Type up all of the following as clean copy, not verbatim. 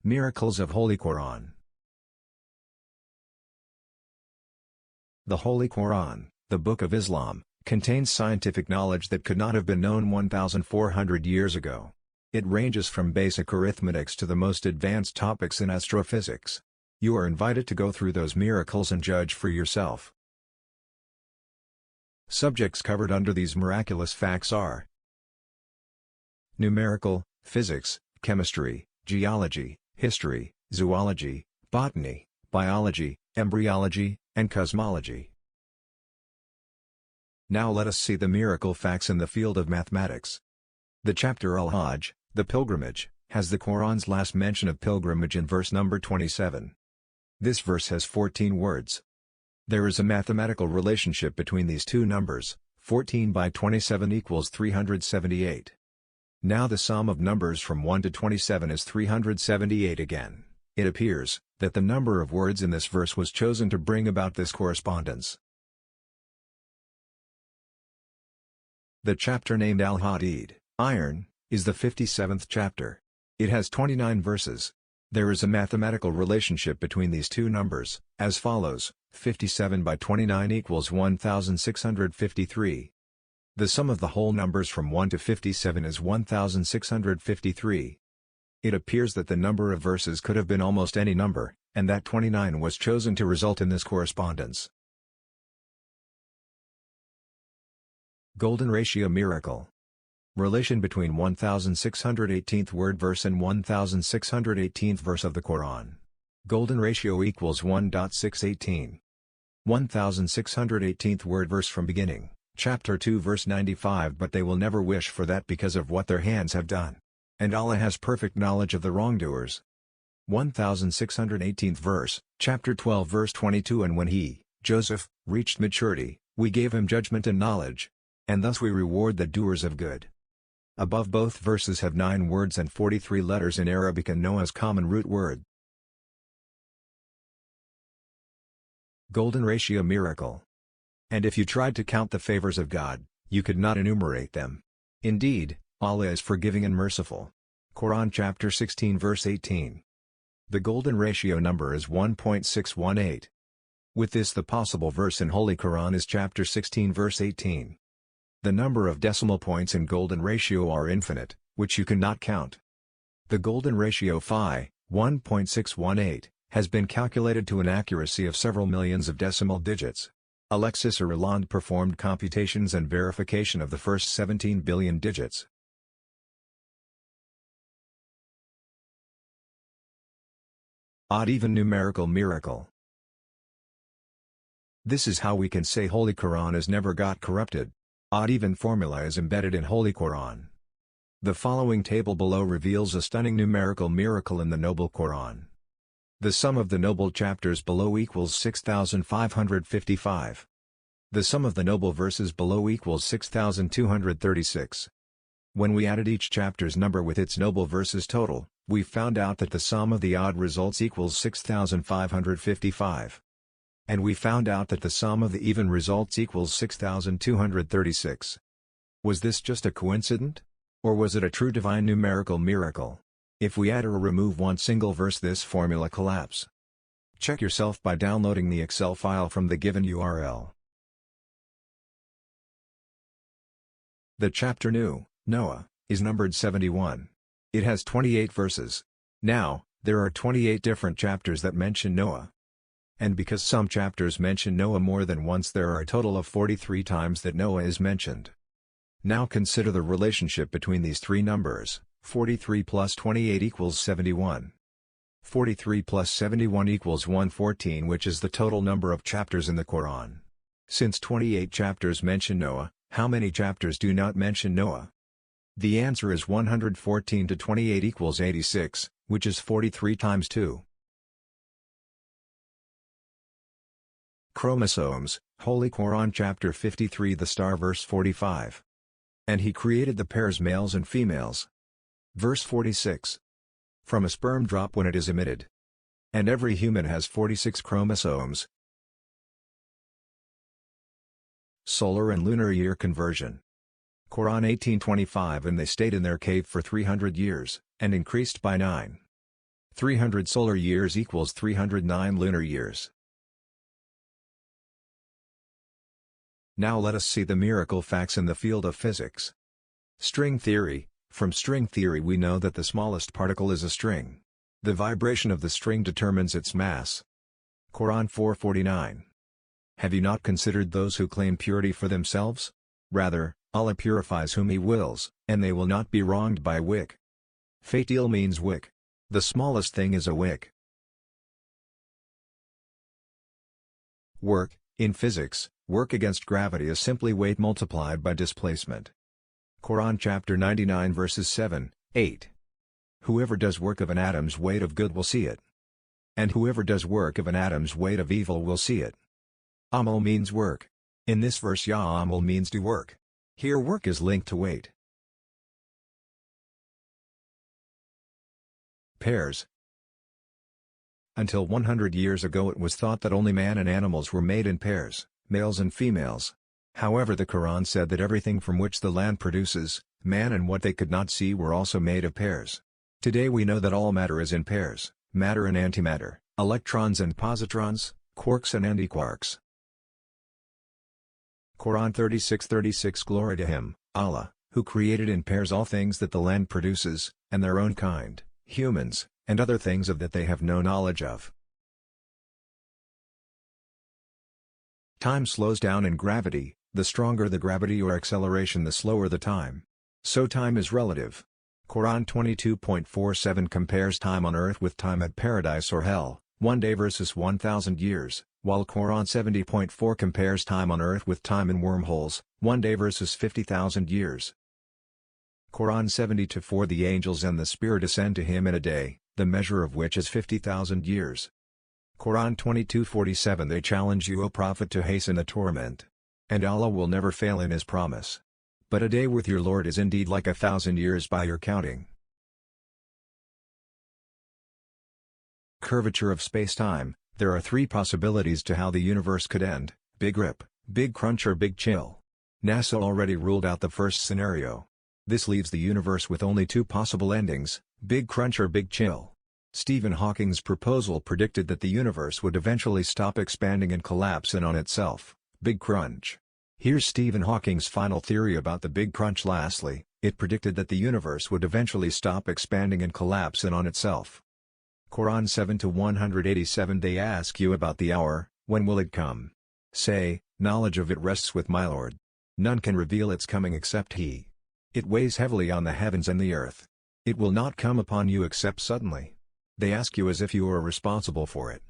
Miracles of Holy Quran. The Holy Quran, the Book of Islam, contains scientific knowledge that could not have been known 1,400 years ago. It ranges from basic arithmetics to the most advanced topics in astrophysics. You are invited to go through those miracles and judge for yourself. Subjects covered under these miraculous facts are numerical, physics, chemistry, geology, history, zoology, botany, biology, embryology, and cosmology. Now let us see the miracle facts in the field of mathematics. The chapter Al-Hajj, the pilgrimage, has the Quran's last mention of pilgrimage in verse number 27. This verse has 14 words. There is a mathematical relationship between these two numbers. 14 by 27 equals 378. Now the sum of numbers from 1 to 27 is 378 again. It appears that the number of words in this verse was chosen to bring about this correspondence. The chapter named Al-Hadid, Iron, is the 57th chapter. It has 29 verses. There is a mathematical relationship between these two numbers, as follows: 57 by 29 equals 1653. The sum of the whole numbers from 1 to 57 is 1653. It appears that the number of verses could have been almost any number, and that 29 was chosen to result in this correspondence. Golden Ratio Miracle. Relation between 1618th word verse and 1618th verse of the Quran. Golden ratio equals 1.618. 1618th word verse from beginning, chapter 2 verse 95. But they will never wish for that because of what their hands have done. And Allah has perfect knowledge of the wrongdoers. 1618th verse, chapter 12 verse 22. And when he, Joseph, reached maturity, we gave him judgment and knowledge. And thus we reward the doers of good. Above both verses have 9 words and 43 letters in Arabic and Noah's common root word. Golden Ratio Miracle. And if you tried to count the favors of God, you could not enumerate them. Indeed, Allah is forgiving and merciful. Quran chapter 16 verse 18. The golden ratio number is 1.618. With this, the possible verse in Holy Quran is chapter 16 verse 18. The number of decimal points in golden ratio are infinite, which you cannot count. The golden ratio phi, 1.618, has been calculated to an accuracy of several millions of decimal digits. Alexis Irland performed computations and verification of the first 17 billion digits. Odd-even numerical miracle. This is how we can say Holy Quran has never got corrupted. Odd-even formula is embedded in Holy Quran. The following table below reveals a stunning numerical miracle in the Noble Quran. The sum of the noble chapters below equals 6,555. The sum of the noble verses below equals 6,236. When we added each chapter's number with its noble verses total, we found out that the sum of the odd results equals 6,555. And we found out that the sum of the even results equals 6,236. Was this just a coincidence? Or was it a true divine numerical miracle? If we add or remove one single verse, this formula collapse. Check yourself by downloading the Excel file from the given URL. The chapter Noah, is numbered 71. It has 28 verses. Now, there are 28 different chapters that mention Noah. And because some chapters mention Noah more than once, there are a total of 43 times that Noah is mentioned. Now consider the relationship between these three numbers. 43 plus 28 equals 71. 43 plus 71 equals 114, which is the total number of chapters in the Quran. Since 28 chapters mention Noah, how many chapters do not mention Noah? The answer is 114 to 28 equals 86, which is 43 times 2. Chromosomes, Holy Quran chapter 53, the star verse 45. And he created the pairs males and females. Verse 46. From a sperm drop when it is emitted. And every human has 46 chromosomes. Solar and lunar year conversion. Quran 1825. And they stayed in their cave for 300 years, and increased by 9. 300 solar years equals 309 lunar years. Now let us see the miracle facts in the field of physics. String theory. From string theory we know that the smallest particle is a string. The vibration of the string determines its mass. Quran 4:49. Have you not considered those who claim purity for themselves? Rather, Allah purifies whom He wills, and they will not be wronged by wick. Fatil means wick. The smallest thing is a wick. Work. In physics, work against gravity is simply weight multiplied by displacement. Quran chapter 99 verses 7, 8. Whoever does work of an atom's weight of good will see it. And whoever does work of an atom's weight of evil will see it. Amal means work. In this verse Amal means do work. Here work is linked to weight. Pairs. Until 100 years ago it was thought that only man and animals were made in pairs, males and females. However, the Quran said that everything from which the land produces, man and what they could not see, were also made of pairs. Today we know that all matter is in pairs, matter and antimatter, electrons and positrons, quarks and antiquarks. Quran 36:36 Glory to Him, Allah, who created in pairs all things that the land produces, and their own kind, humans, and other things of that they have no knowledge of. Time slows down in gravity. The stronger the gravity or acceleration, the slower the time. So time is relative. Quran 22.47 compares time on earth with time at paradise or hell, 1 day versus 1,000 years, while Quran 70.4 compares time on earth with time in wormholes, 1 day versus 50,000 years. Quran 70:4 The angels and the spirit ascend to Him in a day, the measure of which is 50,000 years. Quran 22:47 They challenge you, O Prophet, to hasten the torment. And Allah will never fail in His promise. But a day with your Lord is indeed like 1,000 years by your counting. Curvature of space-time. There are 3 possibilities to how the universe could end: Big Rip, Big Crunch or Big Chill. NASA already ruled out the first scenario. This leaves the universe with only 2 possible endings: Big Crunch or Big Chill. Stephen Hawking's proposal predicted that the universe would eventually stop expanding and collapse in on itself. Big Crunch. Here's Stephen Hawking's final theory about the Big Crunch. Lastly, it predicted that the universe would eventually stop expanding and collapse in on itself. Quran 7:187 They ask you about the hour, when will it come? Say, knowledge of it rests with my Lord. None can reveal its coming except He. It weighs heavily on the heavens and the earth. It will not come upon you except suddenly. They ask you as if you are responsible for it.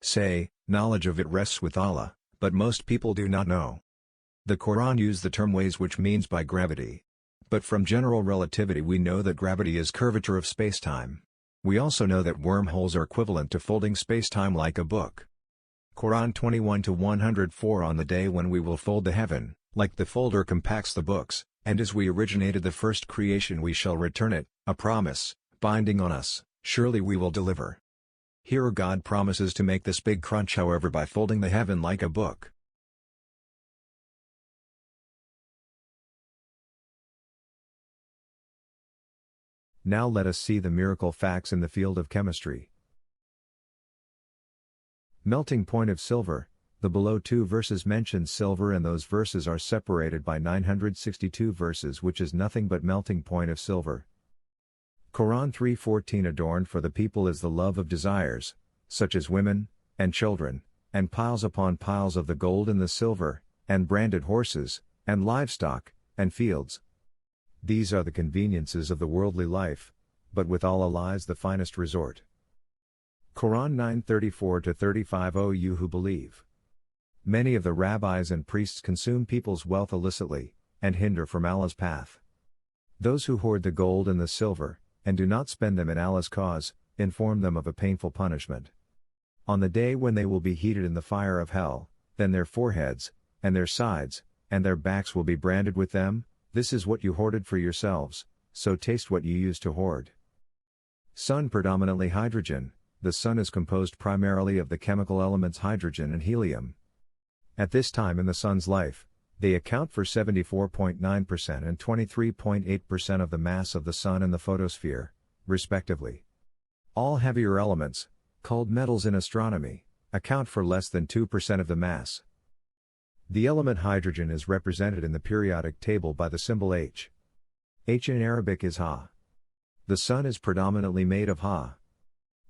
Say, knowledge of it rests with Allah. But most people do not know. The Quran used the term ways, which means by gravity. But from general relativity we know that gravity is curvature of spacetime. We also know that wormholes are equivalent to folding spacetime like a book. Quran 21:104 On the day when we will fold the heaven, like the folder compacts the books, and as we originated the first creation we shall return it, a promise, binding on us, surely we will deliver. Here God promises to make this big crunch, however, by folding the heaven like a book. Now let us see the miracle facts in the field of chemistry. Melting point of silver. The below 2 verses mention silver, and those verses are separated by 962 verses, which is nothing but melting point of silver. Quran 3:14 Adorned for the people is the love of desires, such as women, and children, and piles upon piles of the gold and the silver, and branded horses, and livestock, and fields. These are the conveniences of the worldly life, but with Allah lies the finest resort. Quran 9:34-35 O you who believe! Many of the rabbis and priests consume people's wealth illicitly, and hinder from Allah's path. Those who hoard the gold and the silver, and do not spend them in Allah's cause, inform them of a painful punishment. On the day when they will be heated in the fire of hell, then their foreheads, and their sides, and their backs will be branded with them. This is what you hoarded for yourselves, so taste what you used to hoard. Sun predominantly hydrogen. The Sun is composed primarily of the chemical elements hydrogen and helium. At this time in the Sun's life, they account for 74.9% and 23.8% of the mass of the Sun and the photosphere, respectively. All heavier elements, called metals in astronomy, account for less than 2% of the mass. The element hydrogen is represented in the periodic table by the symbol H. H in Arabic is Ha. The sun is predominantly made of Ha.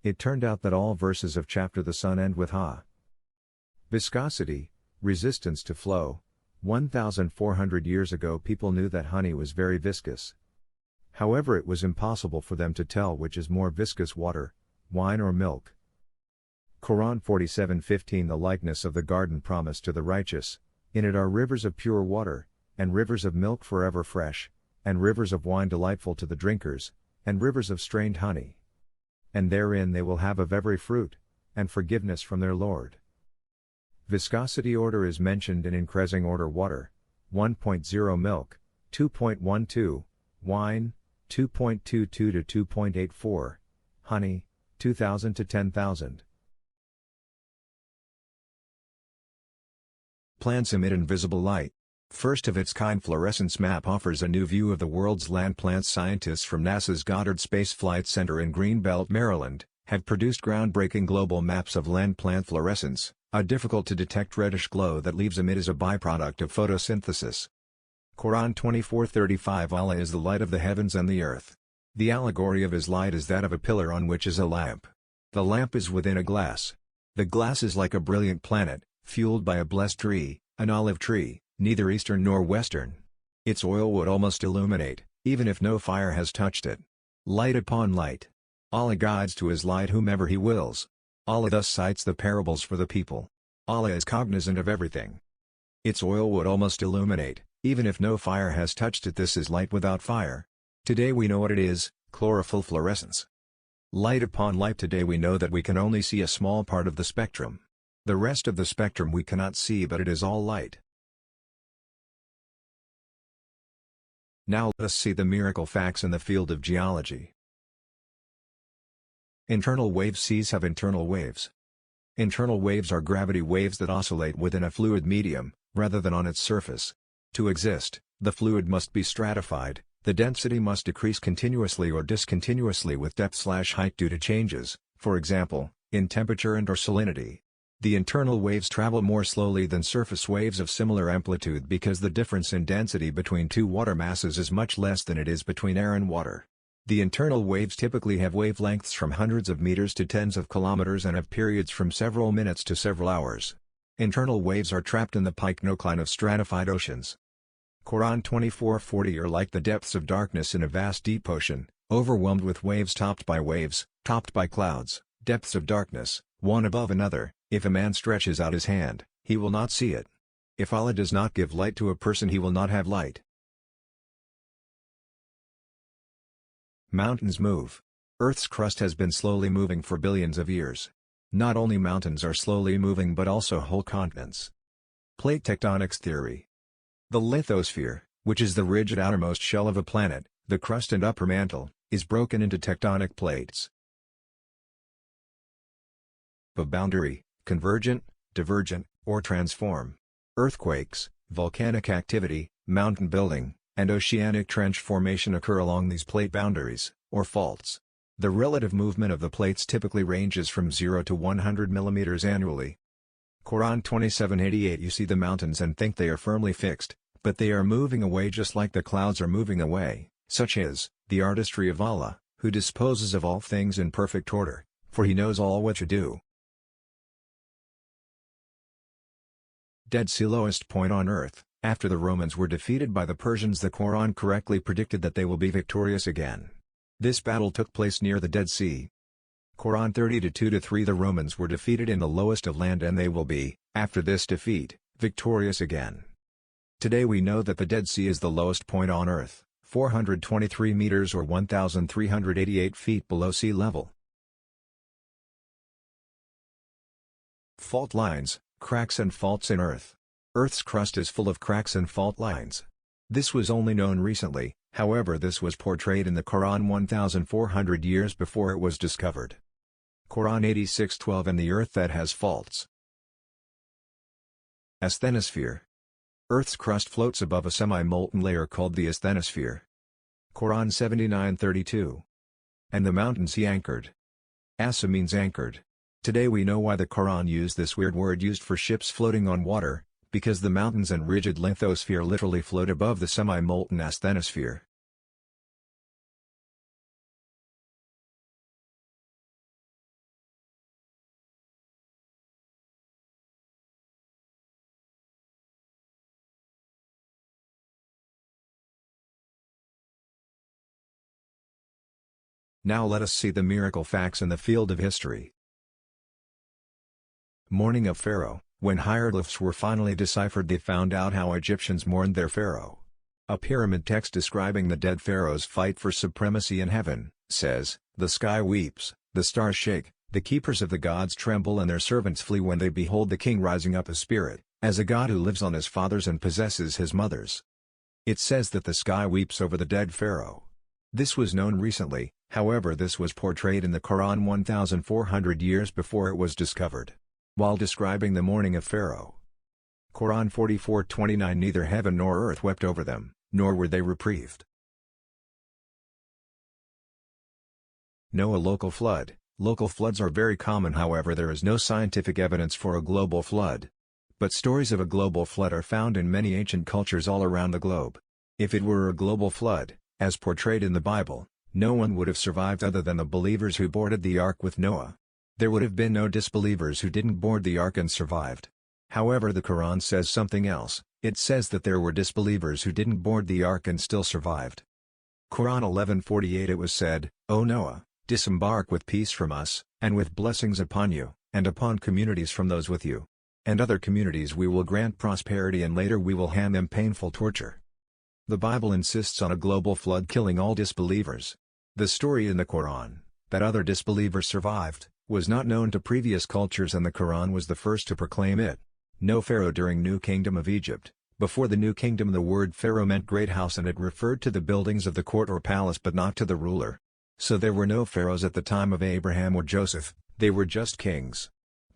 It turned out that all verses of chapter the sun end with Ha. Viscosity, resistance to flow. 1,400 years ago people knew that honey was very viscous. However, it was impossible for them to tell which is more viscous, water, wine or milk. Quran 47:15 The likeness of the garden promised to the righteous, in it are rivers of pure water, and rivers of milk forever fresh, and rivers of wine delightful to the drinkers, and rivers of strained honey. And therein they will have of every fruit, and forgiveness from their Lord. Viscosity order is mentioned in increasing order: water, 1.0, milk, 2.12, wine, 2.22 to 2.84, honey, 2,000 to 10,000. Plants emit invisible light. First of its kind fluorescence map offers a new view of the world's land. Plants scientists from NASA's Goddard Space Flight Center in Greenbelt, Maryland, have produced groundbreaking global maps of land plant fluorescence, a difficult-to-detect reddish glow that leaves emit as a byproduct of photosynthesis. Quran 24:35 Allah is the light of the heavens and the earth. The allegory of his light is that of a pillar on which is a lamp. The lamp is within a glass. The glass is like a brilliant planet, fueled by a blessed tree, an olive tree, neither eastern nor western. Its oil would almost illuminate, even if no fire has touched it. Light upon light. Allah guides to his light whomever he wills. Allah thus cites the parables for the people. Allah is cognizant of everything. Its oil would almost illuminate, even if no fire has touched it. This is light without fire. Today we know what it is: chlorophyll fluorescence. Light upon light. Today we know that we can only see a small part of the spectrum. The rest of the spectrum we cannot see, but it is all light. Now let us see the miracle facts in the field of geology. Internal wave. Seas have internal waves. Internal waves are gravity waves that oscillate within a fluid medium, rather than on its surface. To exist, the fluid must be stratified, the density must decrease continuously or discontinuously with depth/height due to changes, for example, in temperature and/or salinity. The internal waves travel more slowly than surface waves of similar amplitude because the difference in density between two water masses is much less than it is between air and water. The internal waves typically have wavelengths from hundreds of meters to tens of kilometers and have periods from several minutes to several hours. Internal waves are trapped in the pycnocline of stratified oceans. Quran 24:40 are like the depths of darkness in a vast deep ocean, overwhelmed with waves, topped by clouds, depths of darkness, one above another. If a man stretches out his hand, he will not see it. If Allah does not give light to a person, he will not have light. Mountains move. Earth's crust has been slowly moving for billions of years. Not only mountains are slowly moving but also whole continents. Plate tectonics theory. The lithosphere, which is the rigid outermost shell of a planet, the crust and upper mantle, is broken into tectonic plates. Boundary, convergent, divergent, or transform. Earthquakes, volcanic activity, mountain building, and oceanic trench formation occur along these plate boundaries, or faults. The relative movement of the plates typically ranges from 0 to 100 millimeters annually. Quran 27:88 You see the mountains and think they are firmly fixed, but they are moving away just like the clouds are moving away. Such is the artistry of Allah, who disposes of all things in perfect order, for he knows all what you do. Dead Sea lowest point on earth. After the Romans were defeated by the Persians, the Quran correctly predicted that they will be victorious again. This battle took place near the Dead Sea. Quran 30:2-3 The Romans were defeated in the lowest of land and they will be, after this defeat, victorious again. Today we know that the Dead Sea is the lowest point on earth, 423 meters or 1,388 feet below sea level. Fault lines, cracks and faults in Earth. Earth's crust is full of cracks and fault lines. This was only known recently, however this was portrayed in the Quran 1,400 years before it was discovered. Quran 86:12 And the earth that has faults. Asthenosphere. Earth's crust floats above a semi-molten layer called the asthenosphere. Quran 79:32. And the mountains he anchored. Asa means anchored. Today we know why the Quran used this weird word used for ships floating on water, because the mountains and rigid lithosphere literally float above the semi-molten asthenosphere. Now let us see the miracle facts in the field of history. Mourning of Pharaoh. When hieroglyphs were finally deciphered, they found out how Egyptians mourned their pharaoh. A pyramid text describing the dead pharaoh's fight for supremacy in heaven says, "The sky weeps, the stars shake, the keepers of the gods tremble and their servants flee when they behold the king rising up as spirit, as a god who lives on his fathers and possesses his mothers." It says that the sky weeps over the dead pharaoh. This was known recently, however this was portrayed in the Quran 1,400 years before it was discovered. While describing the mourning of Pharaoh, Quran 44:29, neither heaven nor earth wept over them, nor were they reprieved. Noah local flood. Local floods are very common, however there is no scientific evidence for a global flood. But stories of a global flood are found in many ancient cultures all around the globe. If it were a global flood, as portrayed in the Bible, no one would have survived other than the believers who boarded the ark with Noah. There would have been no disbelievers who didn't board the ark and survived. However, the Quran says something else. It says that there were disbelievers who didn't board the ark and still survived. Quran 11:48, it was said, "O Noah, disembark with peace from us, and with blessings upon you, and upon communities from those with you. And other communities we will grant prosperity, and later we will hand them painful torture." The Bible insists on a global flood killing all disbelievers. The story in the Quran, that other disbelievers survived, was not known to previous cultures, and the Quran was the first to proclaim it. No pharaoh during New Kingdom of Egypt. Before the New Kingdom, the word pharaoh meant great house, and it referred to the buildings of the court or palace but not to the ruler. So there were no pharaohs at the time of Abraham or Joseph, they were just kings.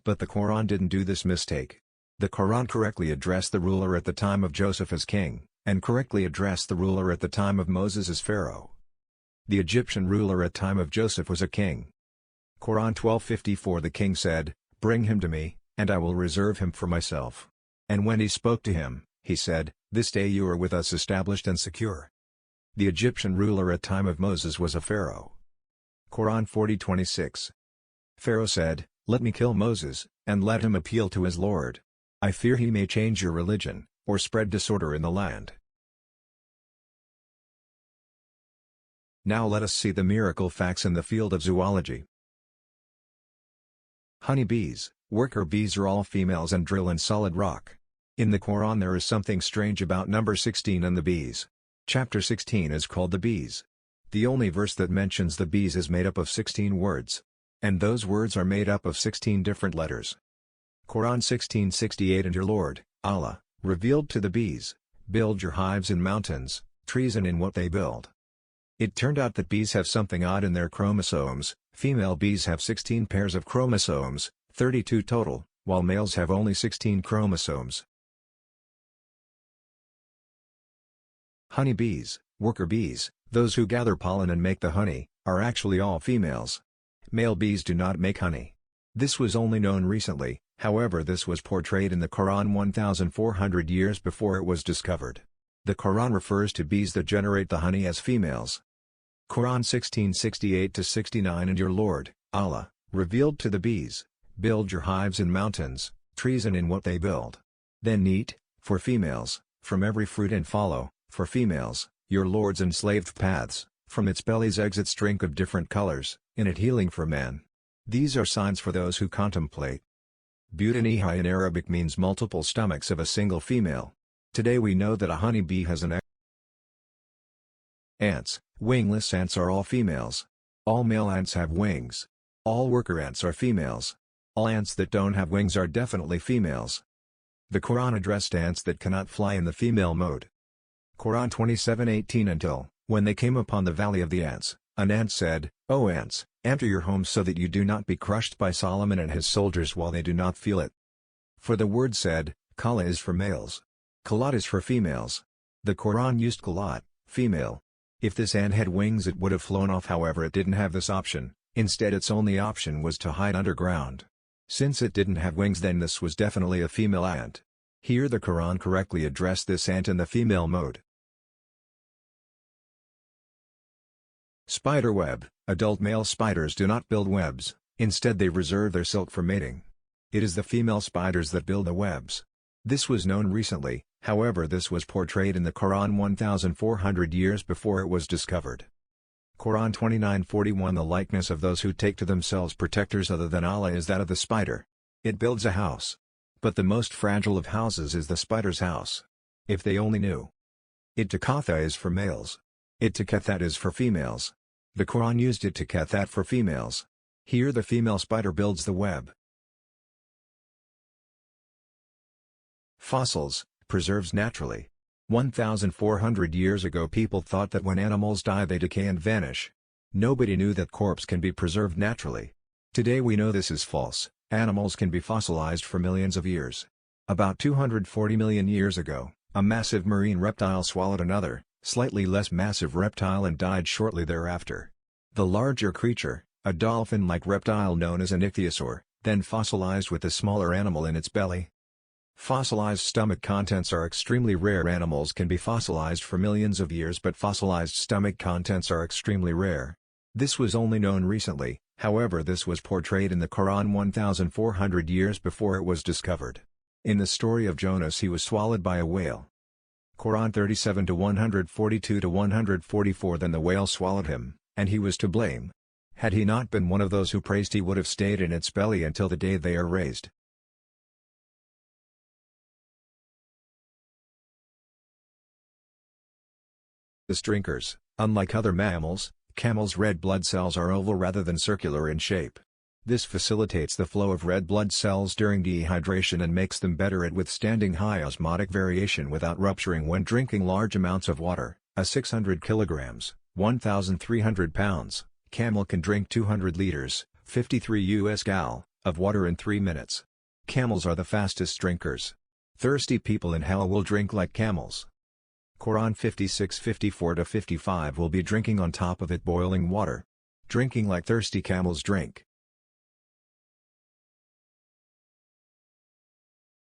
But the Quran didn't do this mistake. The Quran correctly addressed the ruler at the time of Joseph as king, and correctly addressed the ruler at the time of Moses as pharaoh. The Egyptian ruler at time of Joseph was a king. Quran 12:54, the king said, "Bring him to me, and I will reserve him for myself." And when he spoke to him, he said, "This day you are with us established and secure." The Egyptian ruler at time of Moses was a pharaoh. Quran 40:26. Pharaoh said, "Let me kill Moses, and let him appeal to his Lord. I fear he may change your religion, or spread disorder in the land." Now let us see the miracle facts in the field of zoology. Honey bees. Worker bees are all females and drill in solid rock. In the Quran there is something strange about number 16 and the bees. Chapter 16 is called the bees. The only verse that mentions the bees is made up of 16 words. And those words are made up of 16 different letters. Quran 16:68, and your Lord, Allah, revealed to the bees, "Build your hives in mountains, trees, and in what they build." It turned out that bees have something odd in their chromosomes. Female bees have 16 pairs of chromosomes, 32 total, while males have only 16 chromosomes. Honey bees. Worker bees, those who gather pollen and make the honey, are actually all females. Male bees do not make honey. This was only known recently, however this was portrayed in the Quran 1,400 years before it was discovered. The Quran refers to bees that generate the honey as females. Quran 16:68-69, and your Lord, Allah, revealed to the bees, "Build your hives in mountains, trees, and in what they build. Then eat, for females, from every fruit, and follow, for females, your Lord's enslaved paths. From its belly's exits drink of different colors, in it healing for man. These are signs for those who contemplate." Botany in Arabic means multiple stomachs of a single female. Today we know that a honey bee has an Ants. Wingless ants are all females. All male ants have wings. All worker ants are females. All ants that don't have wings are definitely females. The Quran addressed ants that cannot fly in the female mode. Quran 27:18, until, when they came upon the valley of the ants, an ant said, "O ants, enter your homes so that you do not be crushed by Solomon and his soldiers while they do not feel it." For the word said, "Kala" is for males. "Kalat" is for females. The Quran used kalat, female. If this ant had wings it would have flown off, however it didn't have this option, Instead its only option was to hide underground. Since it didn't have wings, then this was definitely a female ant. Here the Quran correctly addressed this ant in the female mode. Spiderweb. Adult male spiders do not build webs, instead they reserve their silk for mating. It is the female spiders that build the webs. This was known recently, however this was portrayed in the Quran 1400 years before it was discovered. Quran 29:41 The likeness of those who take to themselves protectors other than Allah is that of the spider. It builds a house. But the most fragile of houses is the spider's house. If they only knew. Ittikatha is for males. Ittikathat is for females. The Quran used ittikathat for females. Here the female spider builds the web. Fossils, preserves naturally. 1,400 years ago people thought that when animals die they decay and vanish. Nobody knew that corpse can be preserved naturally. Today we know this is false, animals can be fossilized for millions of years. About 240 million years ago, a massive marine reptile swallowed another, slightly less massive reptile and died shortly thereafter. The larger creature, a dolphin-like reptile known as an ichthyosaur, then fossilized with the smaller animal in its belly. Fossilized stomach contents are extremely rare. Animals can be fossilized for millions of years, but fossilized stomach contents are extremely rare. This was only known recently, however this was portrayed in the Quran 1400 years before it was discovered. In the story of Jonas he was swallowed by a whale. Quran 37-142-144 Then the whale swallowed him, and he was to blame. Had he not been one of those who praised he would have stayed in its belly until the day they are raised. Drinkers. Unlike other mammals, camels' red blood cells are oval rather than circular in shape. This facilitates the flow of red blood cells during dehydration and makes them better at withstanding high osmotic variation without rupturing when drinking large amounts of water. A 600 kilograms, 1,300 pounds, camel can drink 200 liters, 53 US gal, of water in 3 minutes. Camels are the fastest drinkers. Thirsty people in hell will drink like camels. Quran 56:54-55 will be drinking on top of it boiling water. Drinking like thirsty camels drink.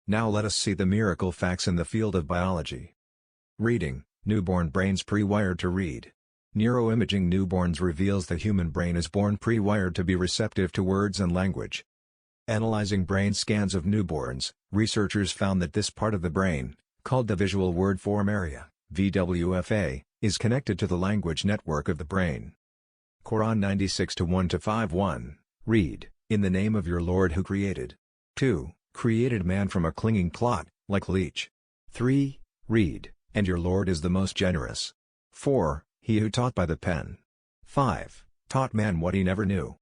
Now let us see the miracle facts in the field of biology. Reading, newborn brains pre-wired to read. Neuroimaging newborns reveals the human brain is born pre-wired to be receptive to words and language. Analyzing brain scans of newborns, researchers found that this part of the brain, called the visual word form area, VWFA, is connected to the language network of the brain. Quran 96:1-5:1, read, In the name of your Lord who created. 2. Created man from a clinging clot, like leech. 3. Read, and your Lord is the most generous. 4. He who taught by the pen. 5. Taught man what he never knew.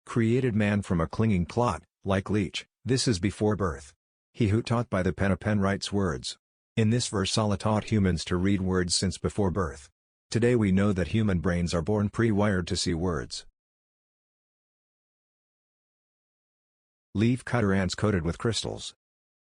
Created man from a clinging clot, like leech, this is before birth. He who taught by the pen, a pen writes words. In this verse Allah taught humans to read words since before birth. Today we know that human brains are born pre-wired to see words. Leafcutter ants coated with crystals.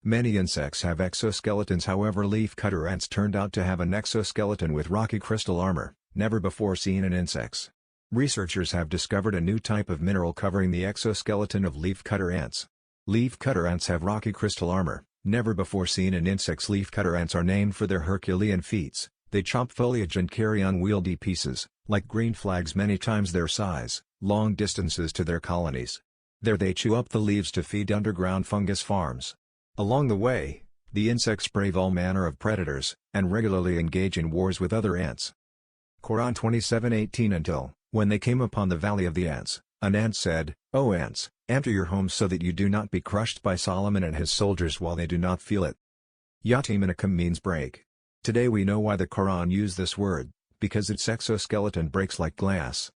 Many insects have exoskeletons, however leafcutter ants turned out to have an exoskeleton with rocky crystal armor, never before seen in insects. Researchers have discovered a new type of mineral covering the exoskeleton of leafcutter ants. Leafcutter ants have rocky crystal armor, never before seen in insects. Leafcutter ants are named for their Herculean feats. They chop foliage and carry unwieldy pieces, like green flags many times their size, long distances to their colonies. There they chew up the leaves to feed underground fungus farms. Along the way, the insects brave all manner of predators, and regularly engage in wars with other ants. Quran 27:18 Until, when they came upon the valley of the ants, an ant said, O ants, enter your homes so that you do not be crushed by Solomon and his soldiers while they do not feel it. Yatim means break. Today we know why the Quran used this word, because its exoskeleton breaks like glass.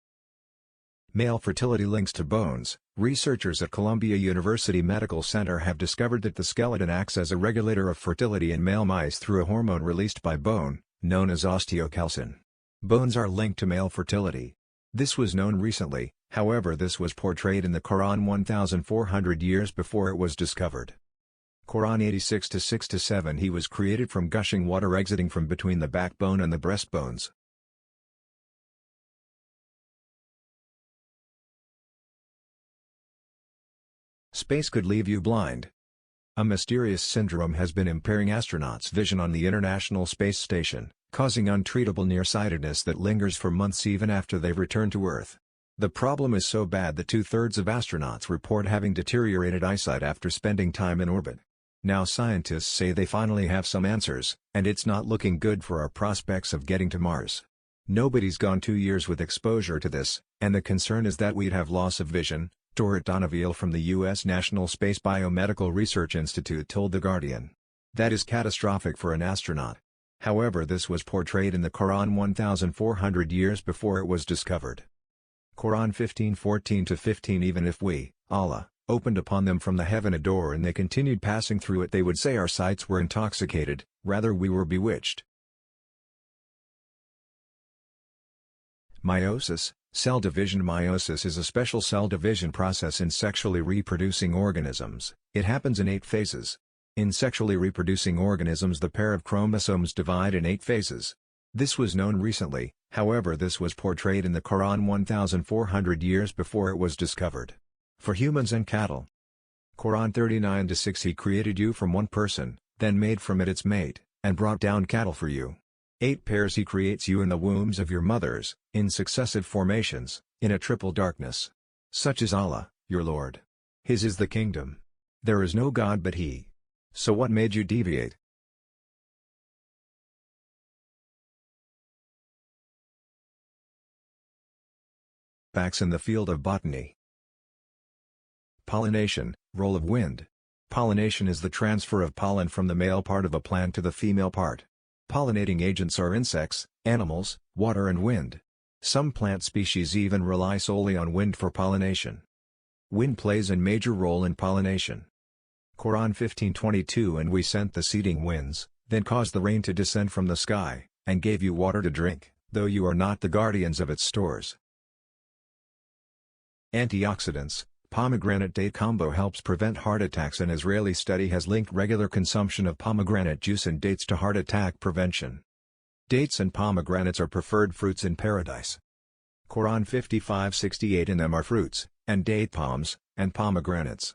Male fertility links to bones. Researchers at Columbia University Medical Center have discovered that the skeleton acts as a regulator of fertility in male mice through a hormone released by bone, known as osteocalcin. Bones are linked to male fertility. This was known recently, however this was portrayed in the Quran 1400 years before it was discovered. Quran 86:6-7 He was created from gushing water exiting from between the backbone and the breastbones. Space could leave you blind. A mysterious syndrome has been impairing astronauts' vision on the International Space Station, causing untreatable nearsightedness that lingers for months even after they've returned to Earth. The problem is so bad that 2/3 of astronauts report having deteriorated eyesight after spending time in orbit. Now scientists say they finally have some answers, and it's not looking good for our prospects of getting to Mars. Nobody's gone 2 years with exposure to this, and the concern is that we'd have loss of vision, Dorit Donoviel from the U.S. National Space Biomedical Research Institute told The Guardian. That is catastrophic for an astronaut. However, this was portrayed in the Quran 1,400 years before it was discovered. Quran 15:14-15 Even if we, Allah, opened upon them from the heaven a door and they continued passing through it, they would say our sights were intoxicated, rather we were bewitched. Meiosis, cell division. Meiosis is a special cell division process in sexually reproducing organisms. It happens in 8 phases. In sexually reproducing organisms, the pair of chromosomes divide in 8 phases. This was known recently, however this was portrayed in the Quran 1,400 years before it was discovered. For humans and cattle. Quran 39-6 He created you from one person, then made from it its mate, and brought down cattle for you. 8 pairs He creates you in the wombs of your mothers, in successive formations, in a triple darkness. Such is Allah, your Lord. His is the kingdom. There is no God but He. So what made you deviate? Facts in the field of botany. Pollination, role of wind. Pollination is the transfer of pollen from the male part of a plant to the female part. Pollinating agents are insects, animals, water and wind. Some plant species even rely solely on wind for pollination. Wind plays a major role in pollination. Quran 15:22 And we sent the seeding winds, then caused the rain to descend from the sky, and gave you water to drink, though you are not the guardians of its stores. Antioxidants. Pomegranate date combo helps prevent heart attacks. An Israeli study has linked regular consumption of pomegranate juice and dates to heart attack prevention. Dates and pomegranates are preferred fruits in paradise. Quran 55:68 In them are fruits, and date palms, and pomegranates.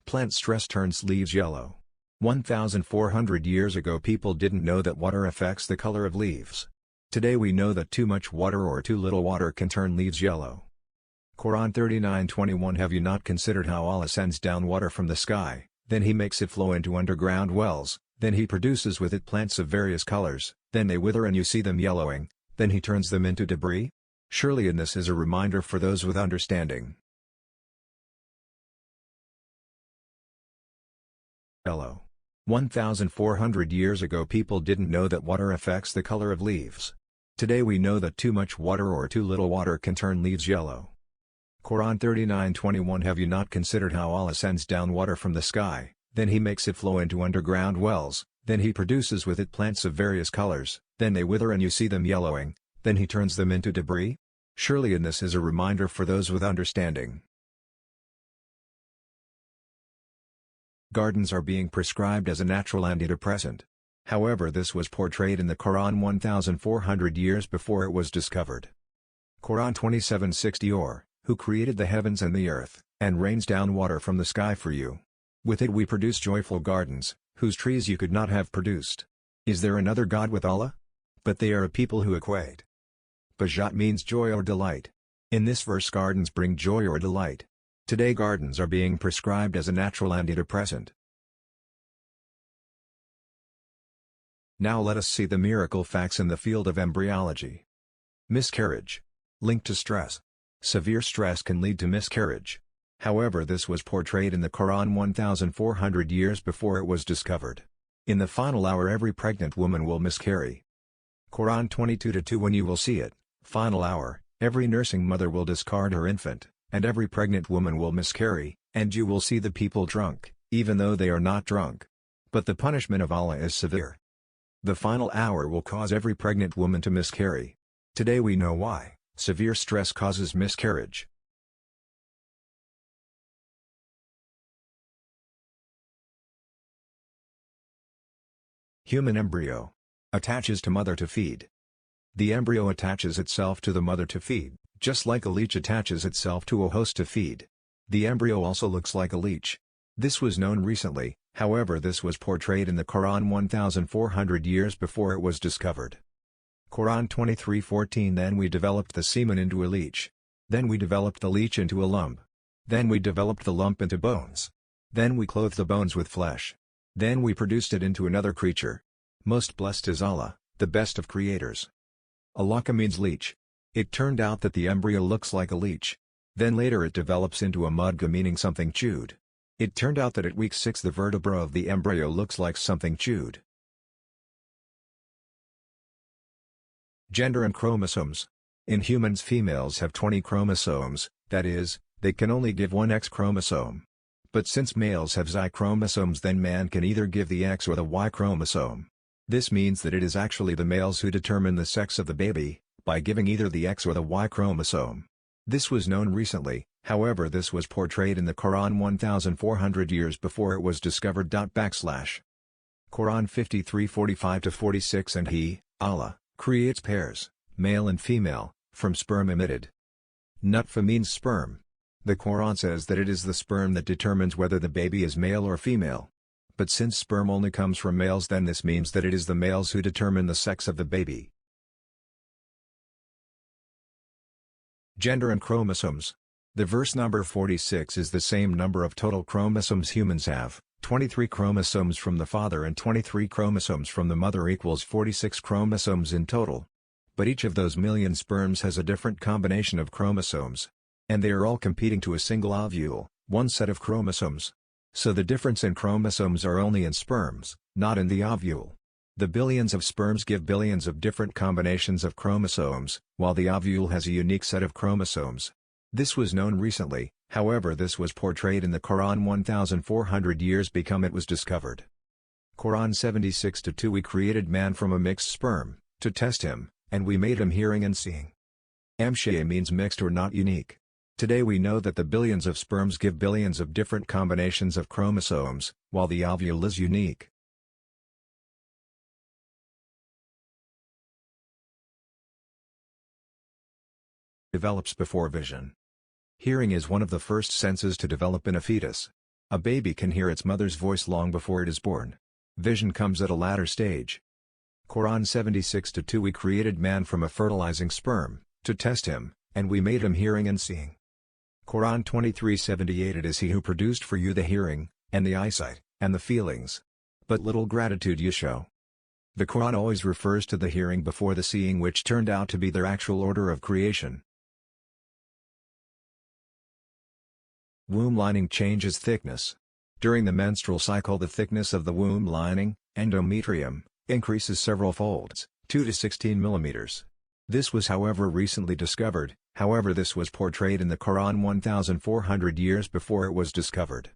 Plant stress turns leaves yellow. 1,400 years ago people didn't know that water affects the color of leaves. Today we know that too much water or too little water can turn leaves yellow. Quran 39:21 Have you not considered how Allah sends down water from the sky, then He makes it flow into underground wells, then He produces with it plants of various colors, then they wither and you see them yellowing, then He turns them into debris? Surely in this is a reminder for those with understanding. Yellow. 1,400 years ago people didn't know that water affects the color of leaves. Today we know that too much water or too little water can turn leaves yellow. Quran 39:21 Have you not considered how Allah sends down water from the sky, then He makes it flow into underground wells, then He produces with it plants of various colors, then they wither and you see them yellowing, then He turns them into debris? Surely in this is a reminder for those with understanding. Gardens are being prescribed as a natural antidepressant. However, this was portrayed in the Quran 1,400 years before it was discovered. Quran 27:60 Or, who created the heavens and the earth, and rains down water from the sky for you. With it we produce joyful gardens, whose trees you could not have produced. Is there another God with Allah? But they are a people who equate. Bajat means joy or delight. In this verse gardens bring joy or delight. Today gardens are being prescribed as a natural antidepressant. Now let us see the miracle facts in the field of embryology. Miscarriage. Linked to stress. Severe stress can lead to miscarriage. However, this was portrayed in the Quran 1,400 years before it was discovered. In the final hour every pregnant woman will miscarry. Quran 22:2 When you will see it, final hour, every nursing mother will discard her infant, and every pregnant woman will miscarry, and you will see the people drunk, even though they are not drunk. But the punishment of Allah is severe. The final hour will cause every pregnant woman to miscarry. Today we know why. Severe stress causes miscarriage. Human embryo. Attaches to mother to feed. The embryo attaches itself to the mother to feed, Just like a leech attaches itself to a host to feed. The embryo also looks like a leech. This was known recently, however this was portrayed in the Quran 1400 years before it was discovered. Quran 23:14 Then we developed the semen into a leech. Then we developed the leech into a lump. Then we developed the lump into bones. Then we clothed the bones with flesh. Then we produced it into another creature. Most blessed is Allah, the best of creators. Alaka means leech. It turned out that the embryo looks like a leech. Then later it develops into a mudga meaning something chewed. It turned out that at week 6 the vertebra of the embryo looks like something chewed. Gender and chromosomes. In humans, females have 20 chromosomes, that is, they can only give one X chromosome. But since males have Y chromosomes, then man can either give the X or the Y chromosome. This means that it is actually the males who determine the sex of the baby, by giving either the X or the Y chromosome. This was known recently, however this was portrayed in the Quran 1400 years before it was discovered. Quran 53:45-46 And He, Allah, creates pairs, male and female, from sperm emitted. Nutfa means sperm. The Quran says that it is the sperm that determines whether the baby is male or female. But since sperm only comes from males, then this means that it is the males who determine the sex of the baby. Gender and chromosomes. The verse number 46 is the same number of total chromosomes humans have, 23 chromosomes from the father and 23 chromosomes from the mother equals 46 chromosomes in total. But each of those million sperms has a different combination of chromosomes. And they are all competing to a single ovule, one set of chromosomes. So the difference in chromosomes are only in sperms, not in the ovule. The billions of sperms give billions of different combinations of chromosomes, while the ovule has a unique set of chromosomes. This was known recently, however this was portrayed in the Quran 1400 years become it was discovered. Quran 76:2 We created man from a mixed sperm, to test him, and we made him hearing and seeing. Mshia means mixed or not unique. Today we know that the billions of sperms give billions of different combinations of chromosomes, while the ovule is unique. Develops before vision. Hearing is one of the first senses to develop in a fetus. A baby can hear its mother's voice long before it is born. Vision comes at a latter stage. Quran 76:2 We created man from a fertilizing sperm, to test him, and we made him hearing and seeing. Quran 23:78 It is He who produced for you the hearing, and the eyesight, and the feelings. But little gratitude you show. The Quran always refers to the hearing before the seeing, which turned out to be their actual order of creation. Womb lining changes thickness. During the menstrual cycle the thickness of the womb lining, endometrium, increases several folds, 2 to 16 millimeters. This was however recently discovered, however this was portrayed in the Quran 1400 years before it was discovered.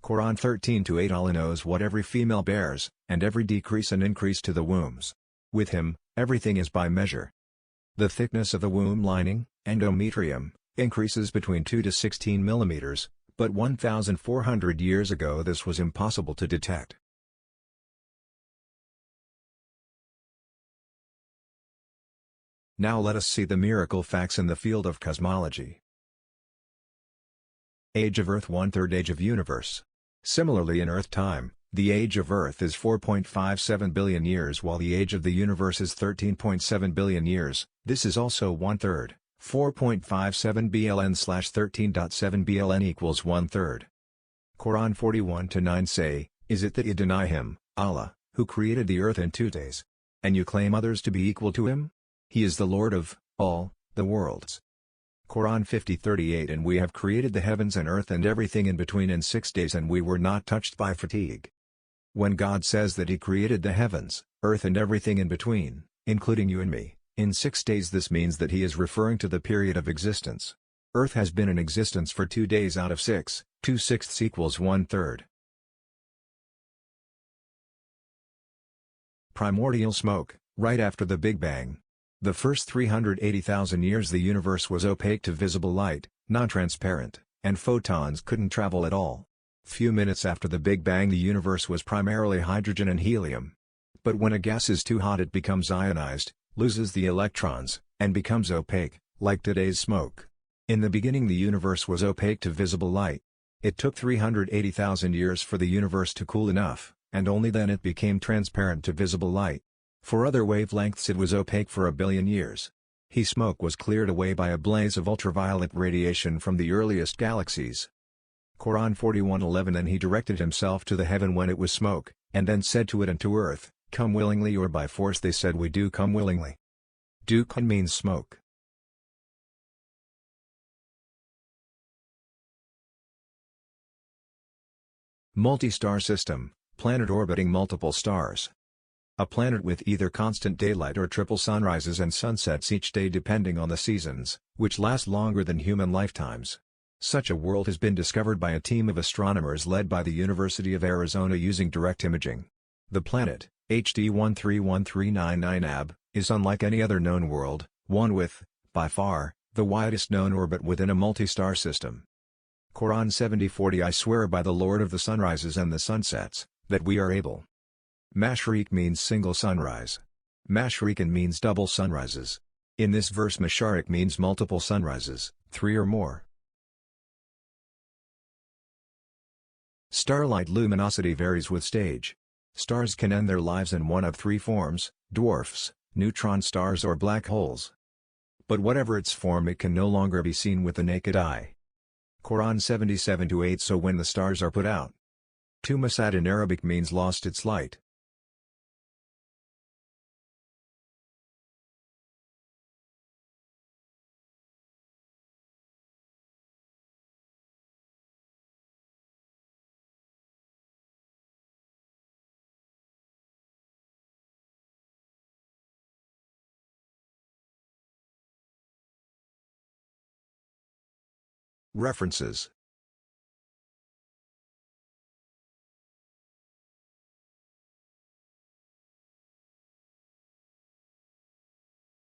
Quran 13:8 Allah knows what every female bears, and every decrease and increase to the wombs. With Him, everything is by measure. The thickness of the womb lining, endometrium, increases between 2 to 16 millimeters, but 1400 years ago this was impossible to detect. Now let us see the miracle facts in the field of cosmology. Age of Earth 1/3 Age of Universe. Similarly in Earth time, the age of Earth is 4.57 billion years while the age of the universe is 13.7 billion years, this is also 1/3. 4.57 BLN/13.7 BLN equals 1/3. Quran 41:9 Say, is it that you deny Him, Allah, who created the earth in 2 days? And you claim others to be equal to Him? He is the Lord of all the worlds. Quran 50:38 And we have created the heavens and earth and everything in between in 6 days and we were not touched by fatigue. When God says that He created the heavens, earth and everything in between, including you and me, in 6 days this means that He is referring to the period of existence. Earth has been in existence for 2 days out of 6, 2/6 equals 1/3. Primordial smoke, right after the Big Bang. The first 380,000 years the universe was opaque to visible light, non-transparent, and photons couldn't travel at all. Few minutes after the Big Bang the universe was primarily hydrogen and helium. But when a gas is too hot it becomes ionized, loses the electrons, and becomes opaque, like today's smoke. In the beginning the universe was opaque to visible light. It took 380,000 years for the universe to cool enough, and only then it became transparent to visible light. For other wavelengths it was opaque for a billion years. Smoke was cleared away by a blaze of ultraviolet radiation from the earliest galaxies. Quran 41:11 Then he directed himself to the heaven when it was smoke, and then said to it and to earth, come willingly or by force. They said, we do come willingly. Dukhan means smoke. Multi-star system, planet orbiting multiple stars. A planet with either constant daylight or triple sunrises and sunsets each day depending on the seasons, which last longer than human lifetimes. Such a world has been discovered by a team of astronomers led by the University of Arizona using direct imaging. The planet, HD 131399 AB, is unlike any other known world, one with, by far, the widest known orbit within a multi-star system. Quran 70:40 I swear by the Lord of the sunrises and the sunsets, that we are able. Mashriq means single sunrise. Mashriqan means double sunrises. In this verse Mashariq means multiple sunrises, 3 or more. Starlight luminosity varies with stage. Stars can end their lives in one of 3 forms: dwarfs, neutron stars or black holes. But whatever its form it can no longer be seen with the naked eye. Quran 77:8 So when the stars are put out. Tumasat in Arabic means lost its light. References.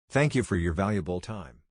Thank you for your valuable time.